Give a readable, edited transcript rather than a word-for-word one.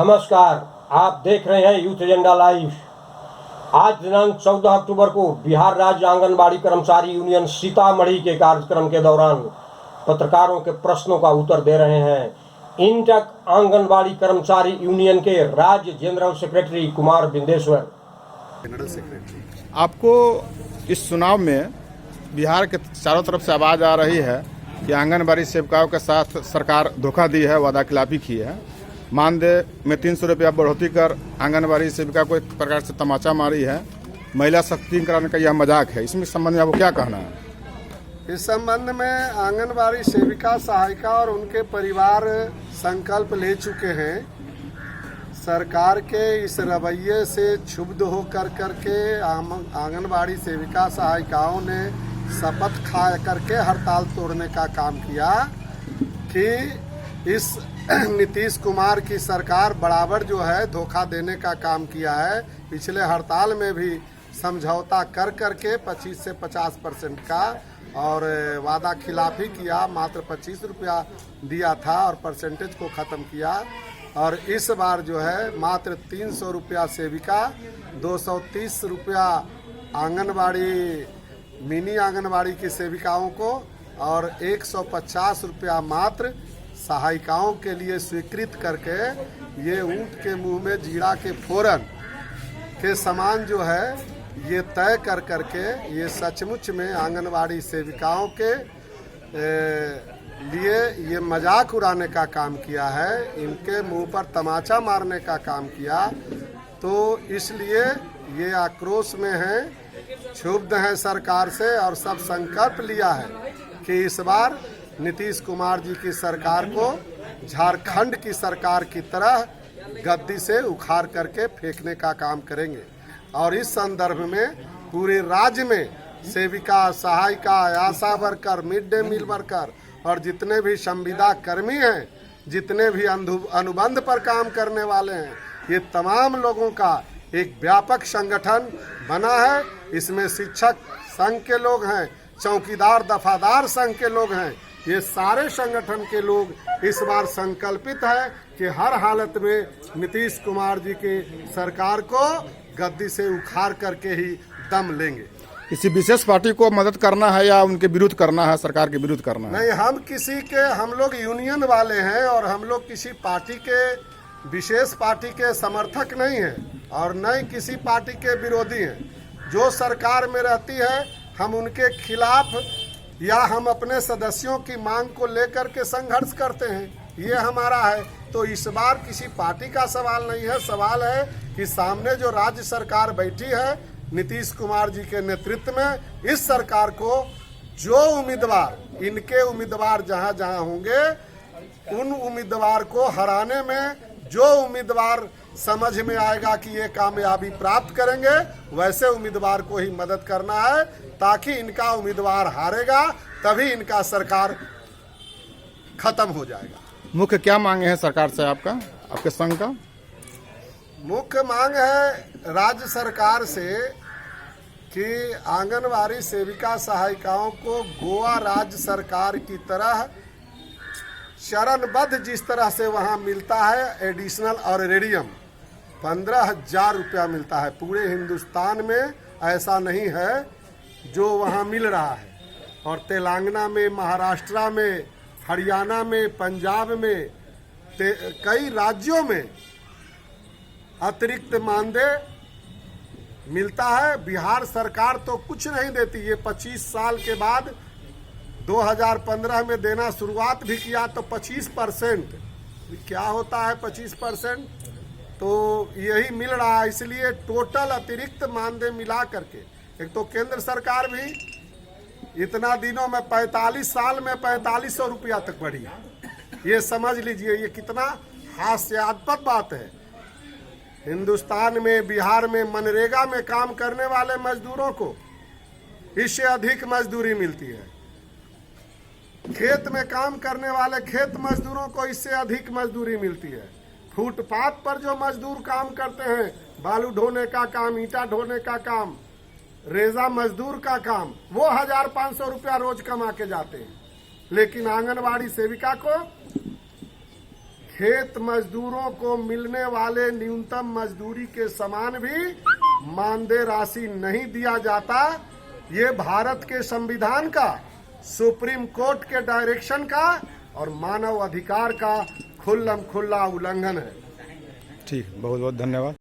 नमस्कार, आप देख रहे हैं यूथ एजेंडा लाइव। आज दिनांक 14 अक्टूबर को बिहार राज्य आंगनबाड़ी कर्मचारी यूनियन सीतामढ़ी के कार्यक्रम के दौरान पत्रकारों के प्रश्नों का उत्तर दे रहे हैं इंटक आंगनबाड़ी कर्मचारी यूनियन के राज्य जनरल सेक्रेटरी कुमार बिंदेश्वर। आपको इस चुनाव में बिहार के चारों तरफ से आवाज़ आ रही है कि आंगनबाड़ी सेविकाओं के साथ सरकार धोखा दी है, वादा खिलाफी की है। मानदेय में 300 रुपया बढ़ोतरी कर आंगनबाड़ी सेविका को एक प्रकार से तमाचा मारी है। महिला सशक्तिकरण का यह मजाक है। इसमें संबंध में आपको क्या कहना है? इस संबंध में आंगनबाड़ी सेविका सहायिका और उनके परिवार संकल्प ले चुके हैं। सरकार के इस रवैये से क्षुब्ध होकर करके आंगनबाड़ी सेविका सहायिकाओं ने शपथ खा करके हड़ताल तोड़ने का काम किया कि इस नीतीश कुमार की सरकार बराबर जो है धोखा देने का काम किया है। पिछले हड़ताल में भी समझौता कर करके 25 से 50% का और वादा खिलाफी किया, मात्र 25 रुपया दिया था और परसेंटेज को ख़त्म किया। और इस बार जो है मात्र 300 रुपया सेविका, 230 रुपया आंगनबाड़ी मिनी आंगनबाड़ी की सेविकाओं को और 150 रुपया मात्र सहायिकाओं के लिए स्वीकृत करके ये ऊँट के मुंह में जीरा के फोरन के समान जो है ये तय कर करके ये सचमुच में आंगनबाड़ी सेविकाओं के लिए ये मजाक उड़ाने का काम किया है, इनके मुंह पर तमाचा मारने का काम किया। तो इसलिए ये आक्रोश में है, क्षुब्ध है सरकार से और सब संकल्प लिया है कि इस बार नीतीश कुमार जी की सरकार को झारखंड की सरकार की तरह गद्दी से उखाड़ करके फेंकने का काम करेंगे। और इस संदर्भ में पूरे राज्य में सेविका, सहायिका, Asha worker, mid day meal worker और जितने भी संविदा कर्मी हैं, जितने भी अनुबंध पर काम करने वाले हैं, ये तमाम लोगों का एक व्यापक संगठन बना है। इसमें शिक्षक संघ के लोग हैं, चौकीदार दफादार संघ के लोग हैं। ये सारे संगठन के लोग इस बार संकल्पित है कि हर हालत में नीतीश कुमार जी की सरकार को गद्दी से उखाड़ करके ही दम लेंगे। किसी विशेष पार्टी को मदद करना है या उनके विरुद्ध करना है, सरकार के विरुद्ध करना है? नहीं, हम लोग यूनियन वाले हैं और हम लोग किसी पार्टी के विशेष पार्टी के समर्थक नहीं हैं और न ही किसी पार्टी के विरोधी हैं। जो सरकार में रहती है हम उनके खिलाफ या हम अपने सदस्यों की मांग को लेकर के संघर्ष करते हैं, ये हमारा है। तो इस बार किसी पार्टी का सवाल नहीं है, सवाल है कि सामने जो राज्य सरकार बैठी है नीतीश कुमार जी के नेतृत्व में, इस सरकार को जो उम्मीदवार, इनके उम्मीदवार जहां जहां होंगे उन उम्मीदवार को हराने में जो उम्मीदवार समझ में आएगा कि ये कामयाबी प्राप्त करेंगे, वैसे उम्मीदवार को ही मदद करना है, ताकि इनका उम्मीदवार हारेगा तभी इनका सरकार खत्म हो जाएगा। मुख्य क्या मांगे हैं सरकार से आपके संघ का? मुख्य मांग है राज्य सरकार से कि आंगनबाड़ी सेविका सहायिकाओं को गोवा राज्य सरकार की तरह चरणबद्ध जिस तरह से वहाँ मिलता है एडिशनल और रेडियम 15,000 रुपया मिलता है। पूरे हिंदुस्तान में ऐसा नहीं है जो वहाँ मिल रहा है। और तेलंगाना में, महाराष्ट्र में, हरियाणा में, पंजाब में, कई राज्यों में अतिरिक्त मानदेय मिलता है। बिहार सरकार तो कुछ नहीं देती। ये 25 साल के बाद 2015 में देना शुरुआत भी किया तो 25%, क्या होता है 25%, तो यही मिल रहा है। इसलिए टोटल अतिरिक्त मानदेय मिला करके, एक तो केंद्र सरकार भी इतना दिनों में 45 साल में 4500 रुपया तक बढ़ी है। ये समझ लीजिए ये कितना हास्यास्पद बात है। हिंदुस्तान में, बिहार में मनरेगा में काम करने वाले मजदूरों को इससे अधिक मजदूरी मिलती है। खेत में काम करने वाले खेत मजदूरों को इससे अधिक मजदूरी मिलती है। फुटपाथ पर जो मजदूर काम करते हैं, बालू ढोने का काम, ईंटा ढोने का काम, रेजा मजदूर का काम, वो 1,500 रुपया रोज कमा के जाते हैं। लेकिन आंगनबाड़ी सेविका को खेत मजदूरों को मिलने वाले न्यूनतम मजदूरी के समान भी मानदेय राशि नहीं दिया जाता। ये भारत के संविधान का, सुप्रीम कोर्ट के डायरेक्शन का और मानव अधिकार का खुल्लम खुल्ला उल्लंघन है। ठीक, बहुत बहुत धन्यवाद।